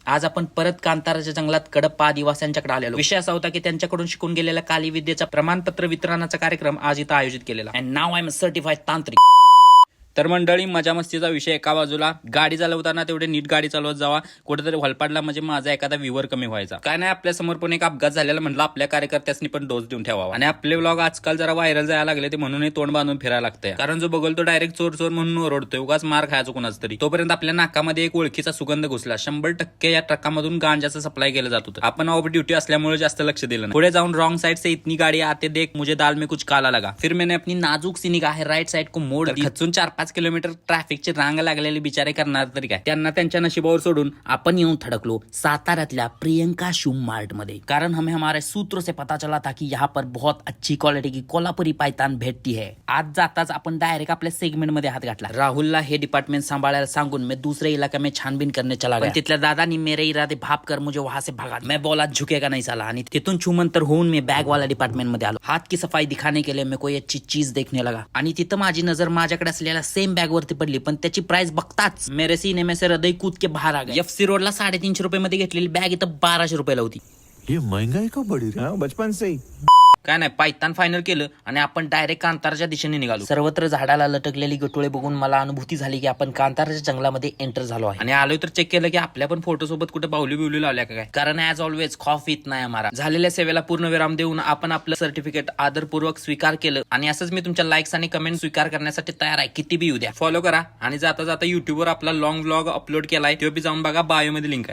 आज आपण परत कांताराच्या जंगलात कडप्पा आदिवासींच्याकडे आलेलो. विषय असा होता की त्यांच्याकडून शिकून गेलेल्या काली विद्येचा प्रमाणपत्र वितरणाचा कार्यक्रम आज इथं आयोजित केलेला. And now I am certified tantrik. तर मंडळी, मजा मस्तीचा विषय एका बाजूला. गाडी चालवताना तेवढे नीट गाडी चालवत जावा. कुठेतरी हॉलपाडला म्हणजे माझा एखादा व्ह्यूवर कमी व्हायचा. काय नाही, आपल्या समोर पण एक अपघात झालेला, म्हटलं आपल्या कार्यकर्त्यांनी पण डोस देऊन ठेवावा. आणि आपले व्लॉग आजकाल जरा व्हायरल जायला लागले, ते म्हणून तोंड बांधून फिरायला लागतंय. कारण जो बघल तो डायरेक्ट चोर चोर म्हणून ओरडतोय, उगाच मार खायचो कुणाच तरी. तोपर्यंत आपल्या नाकामध्ये एक ओळखीचा सुगंध घुसला. 100% या ट्रकामधून गांजाचं सप्लाय केलं जात होतं. आपण ऑफ ड्युटी असल्यामुळे जास्त लक्ष दिलं नाही. पुढे जाऊन रॉंग साइड से इतनी गाड़ी आते देख मुझे दाल में कुछ काला लगा. फिर मैंने अपनी नाजुक सी निगाह राइट साइड को मोड़ दी. खचून 4-5 किलोमीटर ट्रॅफिकची रांग लागलेले बिचारे करणार तरी काय. त्यांना त्यांच्या नशिबावर सोडून आपण येऊन थडकलो साताऱ्यातल्या प्रियंका शू मार्ट मध्ये. कारण हमें हमारे सूत्रों से पता चला था कि यहाँ पर बहुत अच्छी क्वालिटी की कोल्हापुरी पायतान भेटती है. आज जाताच आपण डायरेक्ट आपल्या सेगमेंट मध्ये हात घातला. राहुलला हे डिपार्टमेंट सांभाळायला सांगून मैं दूसरे इलाके में छानबीन करने चला गया. तिथल्या दादानी मेरे इरादे भाप कर मुझे वहां से भगा. मैं बोला झुकेगा नहीं साला. आणि तिथून छुमंतर होऊन मी बॅग वाला डिपार्टमेंट मध्ये आलो. हात की सफाई दिखाने के लिए मैं कोई अच्छी चीज देखने लगा. आणि तिथं माझी नजर माझ्याकडे असलेल्या सेम बॅग वरती पडली. पण त्याची प्राइस बघताच मेरे सीने में से हृदय कूद के बाहर आ गया. FC रोडला 350 रुपये मध्ये घेतलेली बॅग इथं 1200 रुपयाला होती. ये महंगाई का बड़ी रही है बचपन से ही. काय नाही, पायतान फायनल केलं आणि आपण डायरेक्ट कांताराच्या दिशेने निघालो. सर्वत्र झाडाला लटकलेली गटोळे बघून मला अनुभूती झाली की आपण कांताराच्या जंगलामध्ये एंटर झालो आहे. आणि आलोय तर चेक केलं की आपल्या पण फोटो सोबत कुठे बाहुली बिवली लावल्या का काय. कारण ऍज ऑलवेज खौफ येत नाही आम्हाला. झालेल्या सेवेला पूर्ण विराम देऊन आपण आपलं सर्टिफिकेट आदरपूर्वक स्वीकार केलं. आणि असंच मी तुमच्या लाईक्स आणि कमेंट स्वीकार करण्यासाठी तयार आहे, किती बी येऊ द्या. फॉलो करा. आणि जाता जाता युट्यूबवर आपला लॉंग व्लॉग अपलोड केलाय, तो बी जाऊन बघा, बायो मध्ये लिंक आहे.